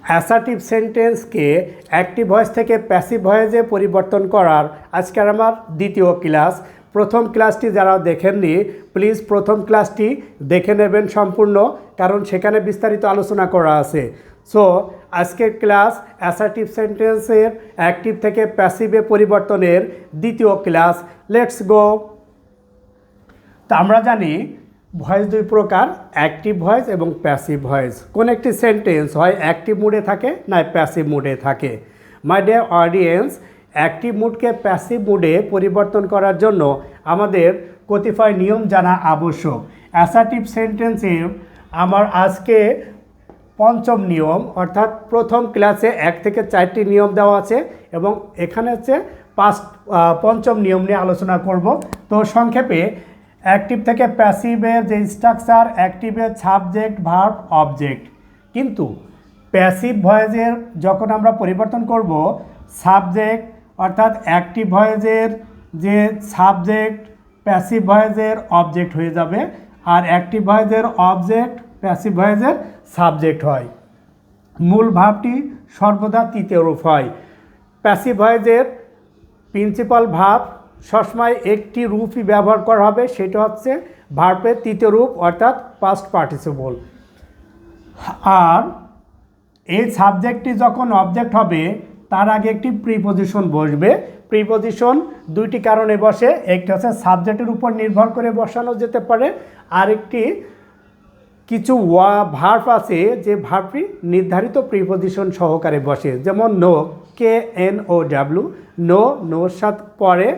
Assertive সেন্টেন্সকে active voice থেকে passive ভয়েসে পরিবর্তন করার আজকের আমার দ্বিতীয় ক্লাস। প্রথম ক্লাসটি যারা দেখেননি প্লিজ প্রথম ক্লাসটি দেখে নেবেন সম্পূর্ণ, কারণ সেখানে বিস্তারিত আলোচনা করা আছে। সো আজকের ক্লাস অ্যাসার্টিভ সেন্টেন্সের অ্যাক্টিভ থেকে প্যাসিভে পরিবর্তনের দ্বিতীয় ক্লাস। Let's go. তা আমরা জানি ভয়েস দুই প্রকার, অ্যাক্টিভ ভয়েস এবং প্যাসিভ ভয়েস। কোন একটি সেন্টেন্স হয় অ্যাক্টিভ মুডে থাকে না প্যাসিভ মুডে থাকে। মাই ডিয়ার অডিয়েন্স, অ্যাক্টিভ মুডকে প্যাসিভ মুডে পরিবর্তন করার জন্য আমাদের কতিপয় নিয়ম জানা আবশ্যক। অ্যাসার্টিভ সেন্টেন্সের আমার আজকে পঞ্চম নিয়ম, অর্থাৎ প্রথম ক্লাসে 1 থেকে 4টি নিয়ম দেওয়া আছে এবং এখানে হচ্ছে পঞ্চম নিয়ম নিয়ে আলোচনা করব। তো সংক্ষেপে অ্যাক্টিভ থেকে প্যাসিভের যে স্ট্রাকচার, অ্যাক্টিভের সাবজেক্ট, ভার্ব, অবজেক্ট। কিন্তু প্যাসিভ ভয়েসের যখন আমরা পরিবর্তন করব, সাবজেক্ট অর্থাৎ অ্যাক্টিভ ভয়েসের যে সাবজেক্ট প্যাসিভ ভয়েসের অবজেক্ট হয়ে যাবে, আর অ্যাক্টিভ ভয়েসের অবজেক্ট প্যাসিভ ভয়েসের সাবজেক্ট হয়। মূল ভাবটি সর্বদা তৃতীয় রূপ হয়। প্যাসিভ ভয়েসের প্রিন্সিপাল ভাব সবসময় একটি রূপই ব্যবহার করা হবে, সেটা হচ্ছে ভার্বের তৃতীয় রূপ অর্থাৎ পাস্ট পার্টিসিপল। আর এই সাবজেক্টটি যখন অবজেক্ট হবে তার আগে একটি প্রিপোজিশন বসবে। প্রিপোজিশন দুইটি কারণে বসে, একটি হচ্ছে সাবজেক্টের উপর নির্ভর করে বসানো যেতে পারে, আরেকটি কিছু ভার্ব আছে যে ভার্বটি নির্ধারিত প্রিপোজিশন সহকারে বসে, যেমন নো, KNOW, নো, নোর সাথে পরে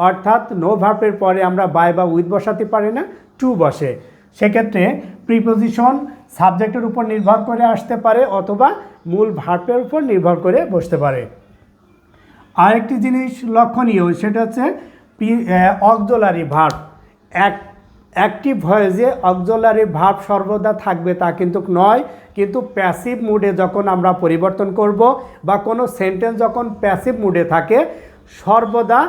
অর্থাৎ নো ভার্বের পরে আমরা বাই বা উইথ বসাতে পারি না, টু বসে। সেক্ষেত্রে প্রিপোজিশন সাবজেক্টের উপর নির্ভর করে আসতে পারে অথবা মূল ভার্বের উপর নির্ভর করে বসতে পারে। আরেকটি জিনিস লক্ষণীয়, সেটা হচ্ছে অক্সিলারি ভার্ব। অ্যাক্টিভ ভয়েসে অক্সিলারি ভার্ব সর্বদা থাকবে তা কিন্তু নয়, কিন্তু প্যাসিভ মুডে যখন আমরা পরিবর্তন করব বা কোনো সেন্টেন্স যখন প্যাসিভ মুডে থাকে সর্বদা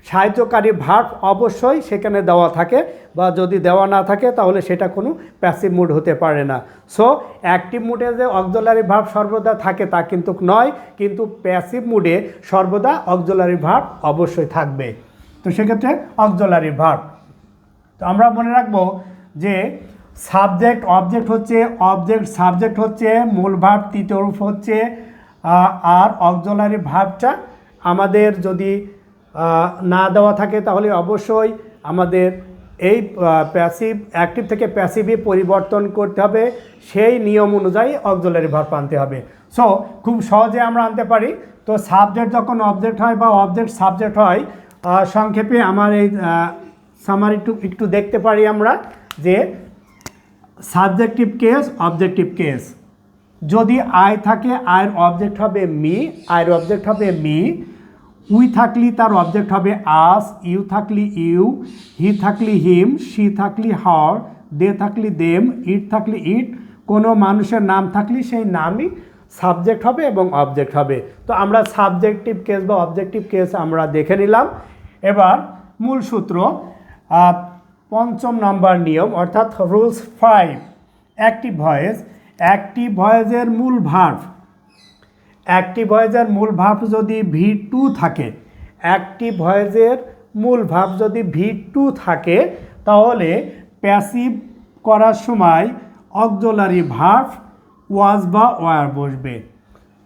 সাহায্যকারী ভার্ব অবশ্যই সেখানে দেওয়া থাকে, বা যদি দেওয়া না থাকে তাহলে সেটা কোনো প্যাসিভ মুড হতে পারে না। সো অ্যাক্টিভ মুডে যে অক্সিলারি ভার্ব সর্বদা থাকে তা কিন্তু নয়, কিন্তু প্যাসিভ মুডে সর্বদা অক্সিলারি ভার্ব অবশ্যই থাকবে। তো সেক্ষেত্রে অক্সিলারি ভার্ব, তো আমরা মনে রাখবো যে সাবজেক্ট অবজেক্ট হচ্ছে, অবজেক্ট সাবজেক্ট হচ্ছে, মূল ভার্ব তৃতীয় রূপ হচ্ছে, আর অক্সিলারি ভার্বটা আমাদের যদি না দেওয়া থাকে তাহলে অবশ্যই আমাদের এই প্যাসিভ অ্যাক্টিভ থেকে প্যাসিভে পরিবর্তন করতে হবে, সেই নিয়ম অনুযায়ী অক্সিলারি ভার্ব আনতে হবে। সো খুব সহজে আমরা আনতে পারি। তো সাবজেক্ট যখন অবজেক্ট হয় বা অবজেক্ট সাবজেক্ট হয়, সংক্ষেপে আমার এই সামারি একটু দেখতে পারি আমরা যে সাবজেক্টিভ কেস, অবজেক্টিভ কেস। যদি আই থাকে আয়ের অবজেক্ট হবে মি, আয়ের অবজেক্ট হবে মি। উই থাকলে তার অবজেক্ট হবে আস, ইউ থাকলে ইউ, হি থাকলে হিম, শি থাকলে হার, দে থাকলে দেম, ইট থাকলে ইট। কোনো মানুষের নাম থাকলে সেই নামই সাবজেক্ট হবে এবং অবজেক্ট হবে। তো আমরা সাবজেক্টিভ কেস বা অবজেক্টিভ কেস আমরা দেখে নিলাম। এবার মূল সূত্র, পঞ্চম নম্বর নিয়ম অর্থাৎ রুলস 5। অ্যাক্টিভ ভয়েস, অ্যাক্টিভ ভয়েসের মূল ভার্ব, অ্যাক্টিভ ভয়েসের মূল ভার্ব যদি V2 থাকে, অ্যাক্টিভ ভয়েসের মূল ভার্ব যদি V2 থাকে তাহলে প্যাসিভ করার সময় অক্সিলারি ভার্ব ওয়াজ বা ওয়ার বসবে,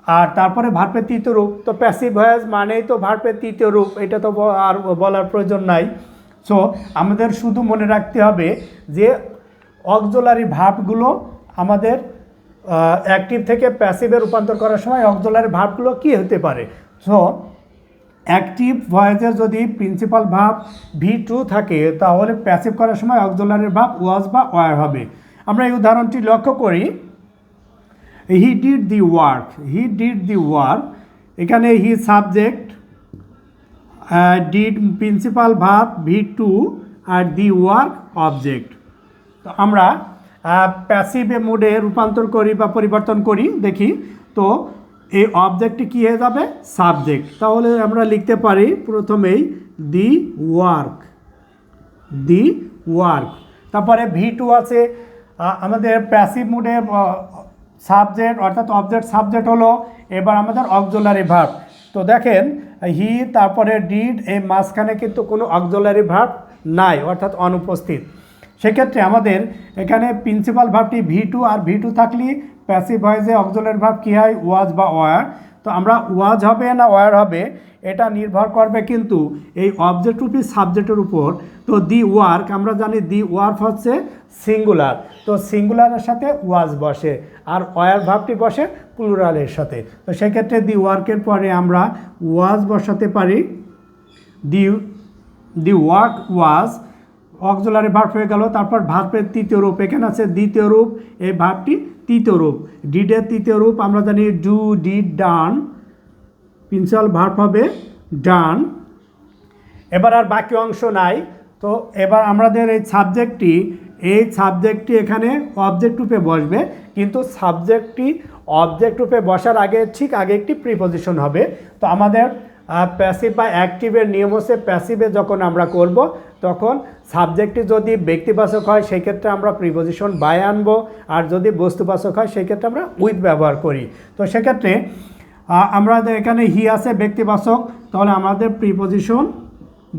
আর তারপরে ভার্বের তৃতীয় রূপ। তো প্যাসিভ ভয়েস মানেই তো ভার্বের তৃতীয় রূপ, এটা তো আর বলার প্রয়োজন নাই। সো আমাদের শুধু মনে রাখতে হবে যে অক্সিলারি ভার্বগুলো আমাদের অ্যাক্টিভ থেকে প্যাসিভে রূপান্তর করার সময় অক্সিলারি ভার্বগুলো কী হতে পারে। সো অ্যাক্টিভ ভয়েসের যদি প্রিন্সিপাল ভার্ব V2 থাকে তাহলে প্যাসিভ করার সময় অক্সিলারি ভার্ব ওয়াজ বা ওয়ার হবে। আমরা এই উদাহরণটি লক্ষ্য করি, he did the work, he did the work, এখানে he subject, did principal verb V2 আর দি ওয়ার্ক অবজেক্ট। তো আমরা প্যাসিভ মোডে রূপান্তর করি বা পরিবর্তন করি, দেখি তো এই অবজেক্টটি কী হয়ে যাবে, সাবজেক্ট। তাহলে আমরা লিখতে পারি প্রথমেই দি ওয়ার্ক, দি ওয়ার্ক। তারপরে V2 আছে, আমাদের প্যাসিভ মোডে সাবজেক্ট অর্থাৎ অবজেক্ট সাবজেক্ট হলো। এবার আমাদের অক্সিলারি ভার্ব। তো দেখেন হি তারপরে ডিড, এই মাঝখানে কিন্তু কোনো অক্সিলারি ভার্ব নাই অর্থাৎ অনুপস্থিত। সেক্ষেত্রে আমাদের এখানে প্রিন্সিপাল ভার্বটি V2 আর V2 থাকলে প্যাসিভ ভয়েসে অক্সিলারি ভার্ব কী হয়, ওয়াজ বা ওয়ার। তো আমরা ওয়াজ হবে না ওয়ার হবে এটা নির্ভর করবে কিন্তু এই অবজেক্ট রূপী সাবজেক্টের উপর। তো দি ওয়ার্ক, আমরা জানি দি ওয়ার্ক হচ্ছে সিঙ্গুলার, তো সিঙ্গুলারের সাথে ওয়াজ বসে, আর ওয়ার ভার্বটি বসে প্লুরালের সাথে। তো সেক্ষেত্রে দি ওয়ার্কের পরে আমরা ওয়াজ বসাতে পারি। দি ওয়ার্ক ওয়াজ অক্সিলারি ভার্ব হয়ে গেল। তারপর ভার্বের তৃতীয় রূপ এখানে আছে দ্বিতীয় রূপ, এই ভার্বটি তৃতীয় রূপ। ডিডের তৃতীয় রূপ আমরা জানি do, did, done, principal verb হবে ডান। এবার আর বাকি অংশ নাই। তো এবার আমাদের এই সাবজেক্টটি এখানে অবজেক্ট রূপে বসবে, কিন্তু সাবজেক্টটি অবজেক্ট রূপে বসার আগে ঠিক আগে একটি প্রিপোজিশন হবে। তো আমাদের প্যাসিভ বা অ্যাক্টিভের নিয়ম হচ্ছে প্যাসিভে যখন আমরা করব তখন সাবজেক্টটি যদি ব্যক্তিবাচক হয় সেই ক্ষেত্রে আমরা প্রিপোজিশন বাই আনবো, আর যদি বস্তুবাচক হয় সেই ক্ষেত্রে আমরা উইথ ব্যবহার করি। তো সেক্ষেত্রে আমাদের এখানে হি আছে ব্যক্তিবাচক, তাহলে আমাদের প্রিপোজিশন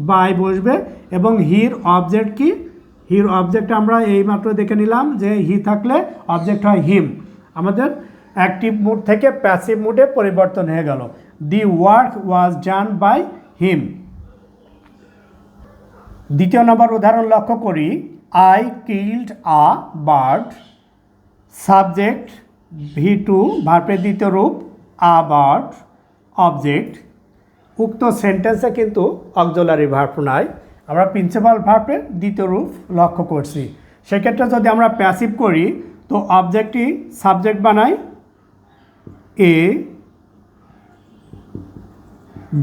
বাই বসবে। এবং হির অবজেক্ট কি, হির অবজেক্ট আমরা এইমাত্র দেখে নিলাম যে হি থাকলে অবজেক্ট হয় হিম। আমাদের অ্যাক্টিভ মুড থেকে প্যাসিভ মুডে পরিবর্তন হয়ে গেল। The work was done by him. দ্বিতীয় নম্বর উদাহরণ লক্ষ্য করি। I killed a bird, subject V2 ভার্বের দ্বিতীয় রূপ, আ বার্ড অবজেক্ট। উক্ত সেন্টেন্সে কিন্তু অক্সিলারি ভার্ব নাই, আমরা প্রিন্সিপাল ভার্বের দ্বিতীয় রূপ লক্ষ্য করছি। সেক্ষেত্রে যদি আমরা প্যাসিভ করি তো অবজেক্টটি সাবজেক্ট বানাই এ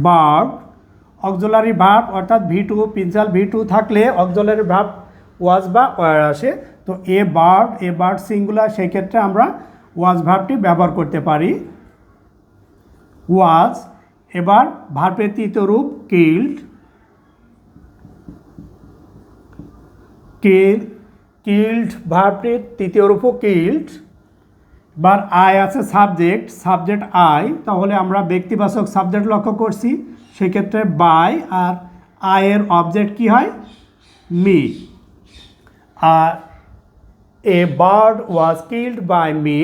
বার্ড, অক্সিলারি ভার্ব অর্থাৎ V2 প্রিন্সিপাল V2 থাকলে অক্সিলারি ভার্ব ওয়াজ বা ওয়ার আসে। তো এ বার্ড সিঙ্গুলার, সেই ক্ষেত্রে আমরা ওয়াজ ভার্বটি ব্যবহার করতে পারি ওয়াজ। এবার ভার্বের তৃতীয় রূপ কিল্ড ভার্বটির তৃতীয় রূপও কিল্ড। এবার আই আছে সাবজেক্ট আই, তাহলে আমরা ব্যক্তিবাচক সাবজেক্ট লক্ষ্য করছি, সেক্ষেত্রে বাই, আর আয়ের অবজেক্ট কি হয় মি। আর a bird was killed by me,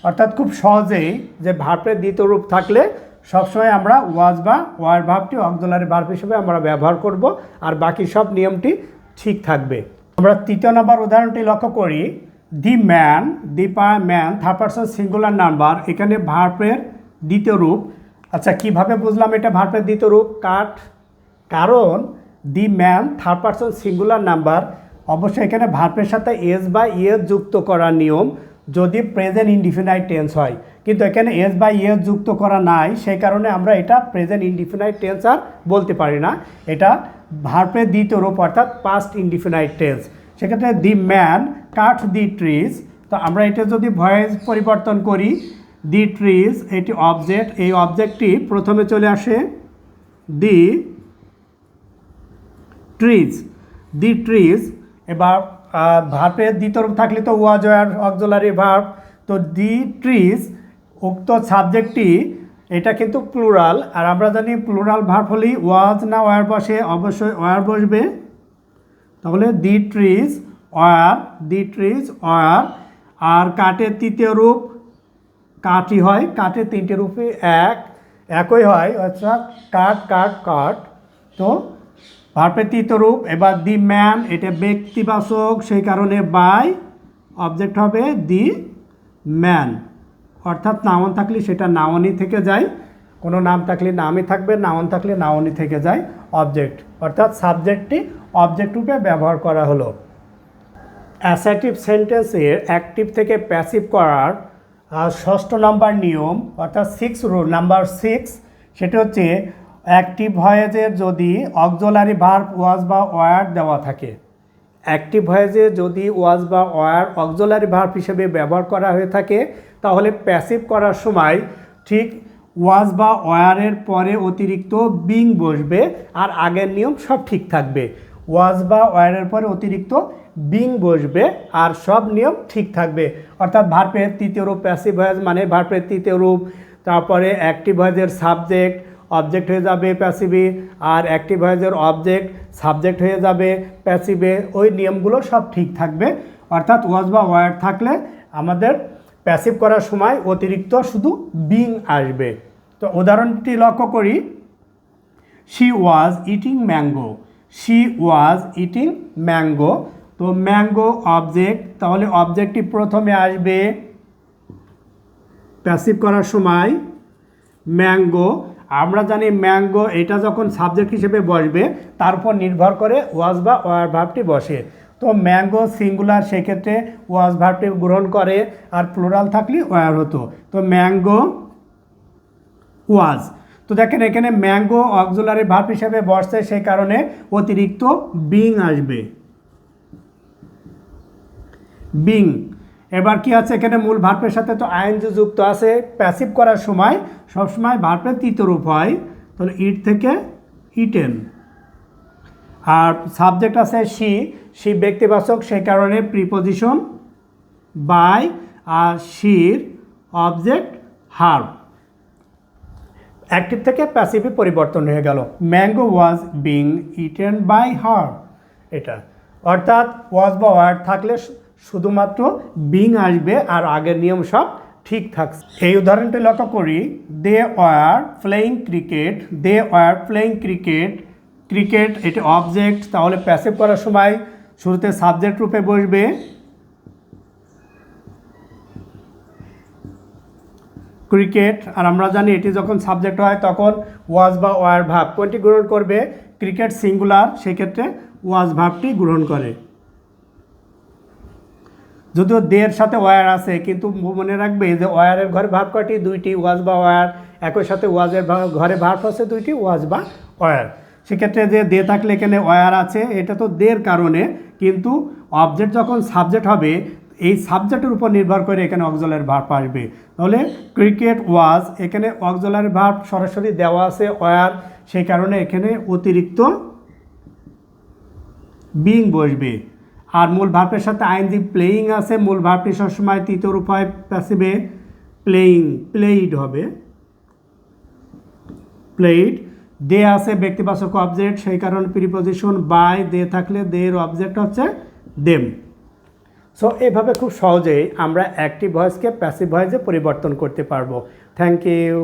অর্থাৎ খুব সহজেই যে ভার্বের দ্বিতীয় রূপ থাকলে সবসময় আমরা ওয়াজ বা ওয়ার ভার্বটি অক্সিলারি ভার্ব হিসেবে আমরা ব্যবহার করব, আর বাকি সব নিয়মটি ঠিক থাকবে। আমরা তৃতীয় নম্বর উদাহরণটি লক্ষ্য করি। The man third person singular number, এখানে ভার্বের দ্বিতীয় রূপ। আচ্ছা, কিভাবে বুঝলাম এটা ভার্বের দ্বিতীয় রূপ? কারণ the man third person singular number, অবশ্যই এখানে ভার্বের সাথে এস বা ইএস যুক্ত করার নিয়ম যদি প্রেজেন্ট ইনডিফিনাইট টেন্স হয়, কিন্তু এখানে এস বা ইএস যুক্ত করা নাই, সেই কারণে আমরা এটা প্রেজেন্ট ইনডিফিনাইট টেন্স আর বলতে পারি না, এটা ভার্বের দ্বিতীয় রূপ অর্থাৎ পাস্ট ইনডিফিনাইট টেন্স। সেক্ষেত্রে the man cut the trees, তো আমরা এটা যদি ভয়েস পরিবর্তন করি দি ট্রিজ, এটি অবজেক্ট, এই অবজেক্টটি প্রথমে চলে আসে দি ট্রিজ। এবার ভার্বের দ্বিতীয় রূপ থাকলে তো ওয়াজ ওয়ার অক্সিলারি ভার্ব, তো দি ট্রিজ উক্ত সাবজেক্টটি এটা কিন্তু প্লুরাল, আর আমরা জানি প্লুরাল ভার্ব হলেই ওয়াজ না ওয়ার বসে, অবশ্যই ওয়ার বসবে। তাহলে দি ট্রিজ ওয়ার। আর কাঠের তৃতীয় রূপ কাঠই হয়, কাঠের তিনটে রূপে একই হয়, অর্থাৎ কাঠ। তো ভার্বের তৃতীয় রূপ। এবার দি ম্যান, এটা ব্যক্তিবাচক, সেই কারণে বাই, অবজেক্ট হবে দি ম্যান, অর্থাৎ নাউন থাকলে সেটা নাউনই থেকে যায়, কোনো নাম থাকলে নামই থাকবে, নাউন থাকলে নাউনই থেকে যায় অবজেক্ট, অর্থাৎ সাবজেক্টটি অবজেক্ট রূপে ব্যবহার করা হলো। অ্যাসার্টিভ সেন্টেন্সের অ্যাক্টিভ থেকে প্যাসিভ করার ষষ্ঠ নাম্বার নিয়ম অর্থাৎ নাম্বার 6, সেটা হচ্ছে অ্যাক্টিভ ভয়েসের যদি অক্সিলারি ভার্ব ওয়াজ বা ওয়ার দেওয়া থাকে, অ্যাক্টিভ ভয়েসে যদি ওয়াজ বা ওয়ার অক্সিলারি ভার্ব হিসেবে ব্যবহার করা হয়ে থাকে, তাহলে প্যাসিভ করার সময় ঠিক ওয়াজ বা ওয়ারের পরে অতিরিক্ত বিং বসবে, আর আগের নিয়ম সব ঠিক থাকবে। ওয়াজ বা ওয়ারের পরে অতিরিক্ত বিং বসবে আর সব নিয়ম ঠিক থাকবে। অর্থাৎ ভার্বের তৃতীয় রূপ প্যাসিভ ভয়েস মানে ভার্বের তৃতীয় রূপ, তারপরে অ্যাক্টিভ ভয়েসের সাবজেক্ট অবজেক্ট হয়ে যাবে প্যাসিভে, আর অ্যাক্টিভ ভয়েসের অবজেক্ট সাবজেক্ট হয়ে যাবে প্যাসিভে। ওই নিয়মগুলো সব ঠিক থাকবে। অর্থাৎ ওয়াজ বা ওয়ার থাকলে আমাদের প্যাসিভ করার সময় অতিরিক্ত শুধু বিং আসবে। তো উদাহরণটি লক্ষ্য করি, she was eating mango, she was eating mango. তো ম্যাঙ্গো অবজেক্ট, তাহলে অবজেক্টটি প্রথমে আসবে প্যাসিভ করার সময় ম্যাঙ্গো। আমরা জানি ম্যাঙ্গো এটা যখন সাবজেক্ট হিসেবে বসবে তার উপর নির্ভর করে ওয়াজ বা ওয়ার ভার্বটি বসে। তো ম্যাঙ্গো সিঙ্গুলার, সেক্ষেত্রে ওয়াজ ভার্বটি গ্রহণ করে, আর প্লুরাল থাকলে ওয়ার হতো। তো ম্যাঙ্গো ওয়াজ। তো দেখেন এখানে ম্যাঙ্গো অক্সিলারি ভার্ব হিসেবে বসছে, সেই কারণে অতিরিক্ত বিং আসবে, বিং। এবার কি আছে এখানে মূল ভার্বের সাথে তো আইএনজি যুক্ত আছে। প্যাসিভ করার সময় সবসময় ভার্বের তৃতীয় রূপ হয়, তাহলে ইট থেকে ইটেন। আর সাবজেক্ট আছে শি, শি ব্যক্তিবাচক, সেই কারণে প্রিপোজিশন বাই, আর শির অবজেক্ট হার্ব। অ্যাক্টিভ থেকে প্যাসিভে পরিবর্তন হয়ে গেল। Mango was being eaten by her, এটা। অর্থাৎ ওয়াজ বা ওয়ার থাকলে শুধুমাত্র বিং আসবে আর আগের নিয়ম সব ঠিক থাকছে। এই উদাহরণটি লক্ষ্য করি, they were playing cricket, they were playing cricket. Cricket এটি অবজেক্ট, তাহলে প্যাসিভ করার সময় শুরুতে সাবজেক্ট রূপে বসবে ক্রিকেট। আর আমরা জানি এটি যখন সাবজেক্ট হয় তখন ওয়াজ বা ওয়ার ভার্ব কোনটি গ্রহণ করবে? ক্রিকেট সিঙ্গুলার, সেক্ষেত্রে ওয়াজ ভার্বটি গ্রহণ করে। যদিও দের সাথে ওয়ার আছে, কিন্তু মনে রাখবে যে ওয়ারের ঘরে ভার্ব কয়টি? দুইটি, ওয়াজ বা ওয়ার। একই সাথে ওয়াজের ঘরে ভার্ব আছে দুইটি, ওয়াজ বা ওয়ার। সেক্ষেত্রে যে দে থাকলে এখানে ওয়ার আছে, এটা তো দের কারণে, কিন্তু অবজেক্ট যখন সাবজেক্ট হবে এই সাবজেক্টের উপর নির্ভর করে এখানে অক্সিলারি ভার্ব আসবে। তাহলে ক্রিকেট ওয়াজ, এখানে অক্সিলারি ভার্ব সরাসরি দেওয়া আছে ওয়ার, সেই কারণে এখানে অতিরিক্ত বিং বসবে। আর মূল ভার্বের সাথে আইএনজি প্লেয়িং আছে, মূল ভার্বটি সবসময় তৃতীয় রূপ হয় প্যাসিভে, প্লেয়িং, প্লেইড হবে, প্লেইড। দে আছে ব্যক্তিবাচক অবজেক্ট, সেই কারণে প্রিপোজিশন বাই, দে থাকলে দের অবজেক্ট হচ্ছে দেম। সো এভাবে খুব সহজেই আমরা অ্যাক্টিভ ভয়েসকে প্যাসিভ ভয়েসে পরিবর্তন করতে পারবো। Thank you.